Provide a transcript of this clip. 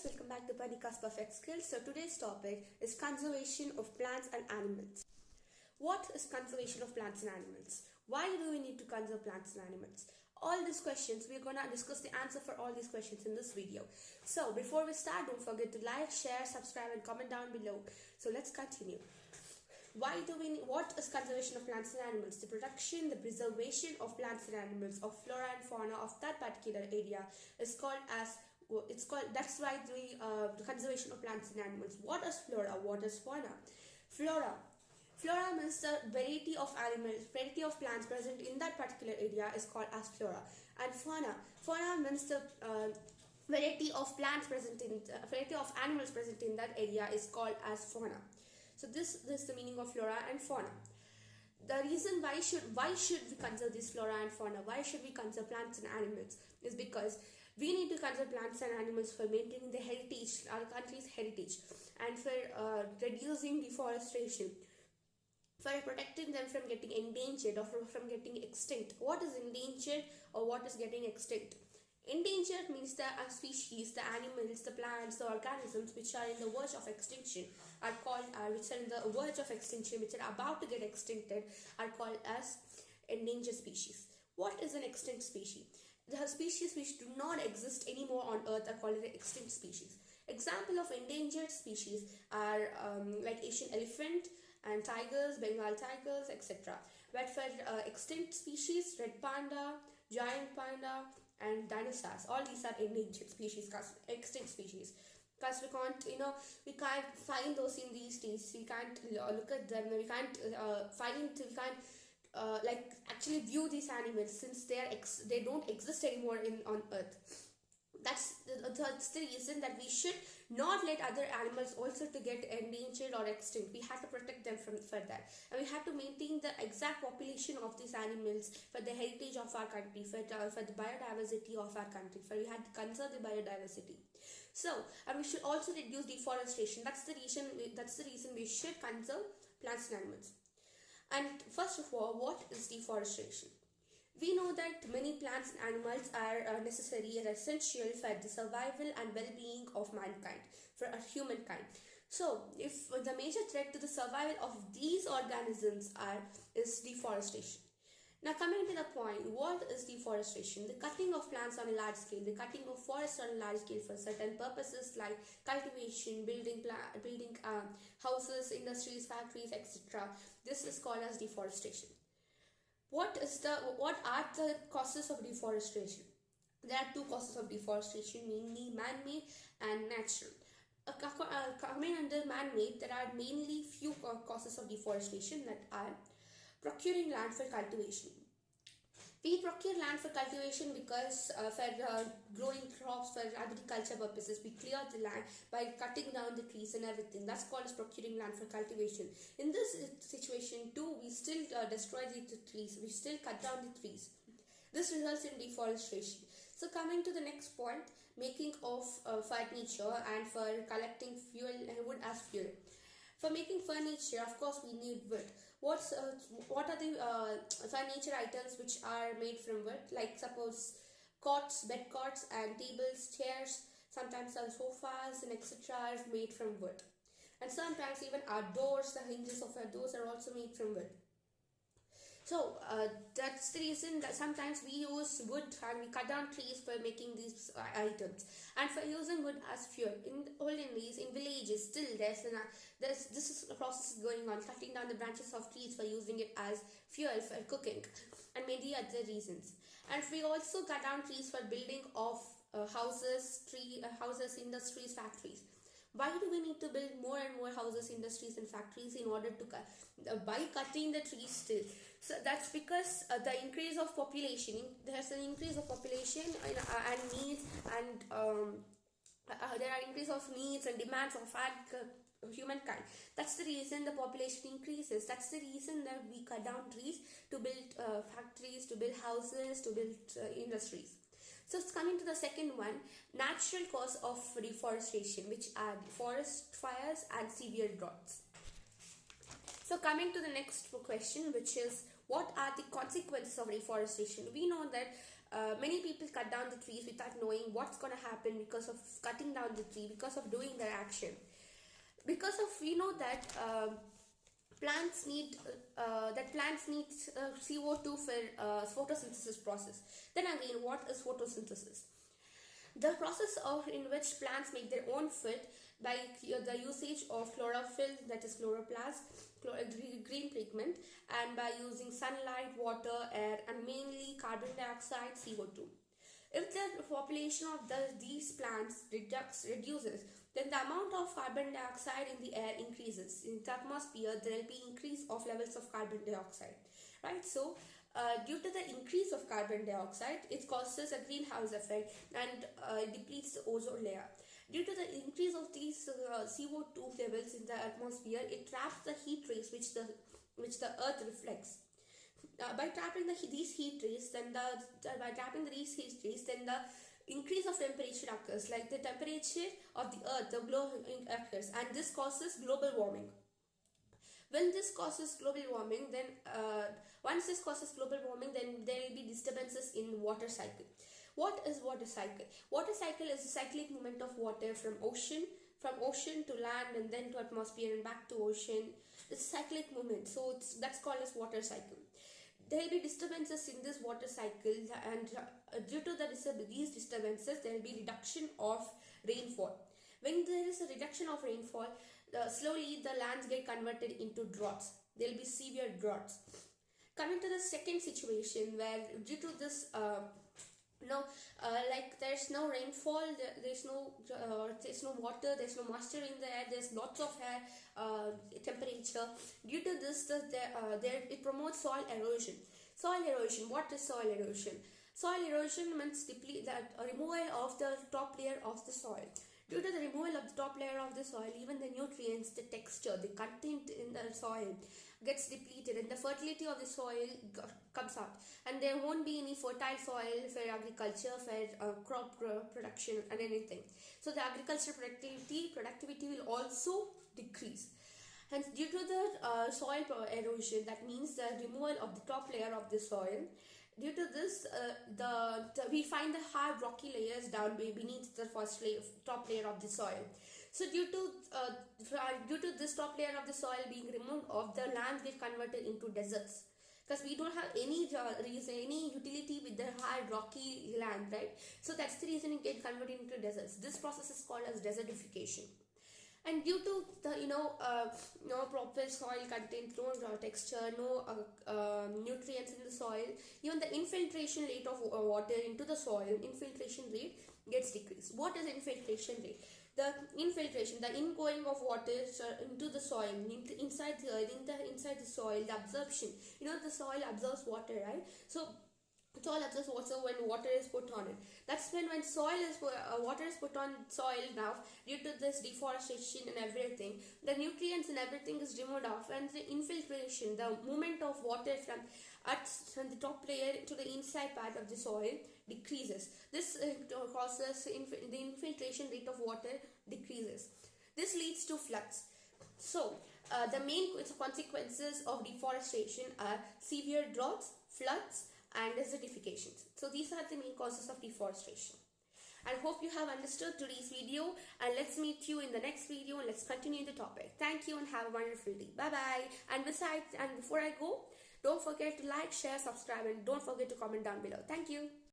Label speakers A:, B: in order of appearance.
A: welcome back to Panika's Perfect Skills. So today's topic is conservation of plants and animals. What is conservation of plants and animals? Why do we need to conserve plants and animals? All these questions, we're going to discuss the answer for all these questions in this video. So before we start, don't forget to like, share, subscribe and comment down below. So let's continue. What is conservation of plants and animals? The protection, the preservation of plants and animals, of flora and fauna of that particular area is called as that's why the conservation of plants and animals. What is flora? What is fauna? Flora means the variety of animals, variety of plants present in that particular area is called as flora. And fauna means the variety of plants present in variety of animals present in that area is called as fauna. So this is the meaning of flora and fauna. The reason why should we conserve this flora and fauna, why should we conserve plants and animals, is because we need to conserve plants and animals for maintaining the heritage, our country's heritage, and for reducing deforestation, for protecting them from getting endangered or from getting extinct. What is endangered or what is getting extinct? Endangered means the species, the animals, the plants, the organisms which are in the verge of extinction are called, which are in the verge of extinction, which are about to get extincted, are called as endangered species. What is an extinct species? The species which do not exist anymore on earth are called extinct species. Example of endangered species are like Asian elephant and tigers, Bengal tigers, etc. But for extinct species, red panda, giant panda and dinosaurs, all these are endangered species, extinct species. Because we can't find those in these days. We can't look at them. We can't actually view these animals since they don't exist anymore on earth. That's the reason that we should not let other animals also to get endangered or extinct. We have to protect them for that, and we have to maintain the exact population of these animals for the heritage of our country, for the biodiversity of our country. For we have to conserve the biodiversity. So, and we should also reduce deforestation. That's the reason we should conserve plants and animals. And first of all, what is deforestation? We know that many plants and animals are necessary and essential for the survival and well-being of mankind, for humankind. So, if the major threat to the survival of these organisms is deforestation. Now, coming to the point, what is deforestation? The cutting of plants on a large scale, the cutting of forests on a large scale for certain purposes like cultivation, building houses, industries, factories, etc. This is called as deforestation. What are the causes of deforestation? There are two causes of deforestation, mainly man-made and natural. Coming under man-made, there are mainly few causes of deforestation that are procuring land for cultivation. We procure land for cultivation because for growing crops for agriculture purposes, we clear the land by cutting down the trees and everything. That's called as procuring land for cultivation. In this situation too, we still destroy the trees. We still cut down the trees. This results in deforestation. So coming to the next point, making of furniture and for collecting wood as fuel. For making furniture, of course, we need wood. What are the furniture items which are made from wood? Like suppose cots, bed cots and tables, chairs, sometimes our sofas and etc. are made from wood. And sometimes even our doors, the hinges of our doors are also made from wood. So that's the reason that sometimes we use wood and we cut down trees for making these items and for using wood as fuel. In olden days, in villages, still this is a process going on, cutting down the branches of trees for using it as fuel for cooking and many other reasons. And we also cut down trees for building of houses, industries, factories. Why do we need to build more and more houses, industries and factories in order to by cutting the trees still? So that's because the increase of population, there's an increase of population and needs and there are increase of needs and demands of humankind. That's the reason the population increases. That's the reason that we cut down trees to build factories, to build houses, to build industries. So coming to the second one, natural cause of deforestation, which are forest fires and severe droughts. So coming to the next question, which is what are the consequences of deforestation? We know that Many people cut down the trees without knowing what's going to happen because of cutting down the tree, because of doing their action. Because of that plants need CO2 for photosynthesis process. Then again, what is photosynthesis? The process in which plants make their own food by the usage of chlorophyll, that is chloroplast, green pigment, and by using sunlight, water, air, and mainly carbon dioxide, CO2. If the population of these plants reduces, then the amount of carbon dioxide in the air increases. In the atmosphere, there will be increase of levels of carbon dioxide, right? So, due to the increase of carbon dioxide, it causes a greenhouse effect and depletes the ozone layer. Due to the increase of these CO2 levels in the atmosphere, it traps the heat rays which the earth reflects. By trapping these heat rays, then the increase of temperature occurs, like the temperature of the earth, the globe occurs, and this causes global warming. When this causes global warming, then once this causes global warming, then there will be disturbances in water cycle. What is water cycle? Water cycle is the cyclic movement of water from ocean to land, and then to atmosphere and back to ocean. It's cyclic movement, so that's called as water cycle. There will be disturbances in this water cycle, and due to these disturbances, there will be reduction of rainfall. When there is a reduction of rainfall, slowly the lands get converted into droughts. There will be severe droughts. Coming to the second situation, where due to this there's no rainfall, there's no water, there's no moisture in the air, there's lots of air temperature. Due to this, it promotes soil erosion. Soil erosion. What is soil erosion? Soil erosion means removal of the top layer of the soil. Due to the removal of the top layer of the soil, even the nutrients, the texture, the content in the soil gets depleted, and the fertility of the soil comes out, and there won't be any fertile soil for agriculture, for crop production and anything. So the agricultural productivity will also decrease. Hence, due to the soil erosion, that means the removal of the top layer of the soil. Due to this, we find the hard rocky layers down beneath the top layer of the soil. So due to this top layer of the soil being removed, the lands get converted into deserts, because we don't have any utility with the hard rocky land, right? So that's the reason it gets converted into deserts. This process is called as desertification. And due to the no proper soil content, no texture, no nutrients in the soil, even the infiltration rate of water into the soil, infiltration rate gets decreased. What is infiltration rate? The infiltration, the ingoing of water into the soil, inside the soil, the absorption. The soil absorbs water, right? So soil absorbs water when water is put on it. That's when water is put on soil now, due to this deforestation and everything, the nutrients and everything is removed off, and the infiltration, the movement of water from the top layer to the inside part of the soil decreases. This causes the infiltration rate of water decreases. This leads to floods. So the main consequences of deforestation are severe droughts, floods, and desertifications. So these are the main causes of deforestation. I hope you have understood today's video, and let's meet you in the next video, and let's continue the topic. Thank you and have a wonderful day. Bye bye. And before I go, don't forget to like, share, subscribe, and don't forget to comment down below. Thank you.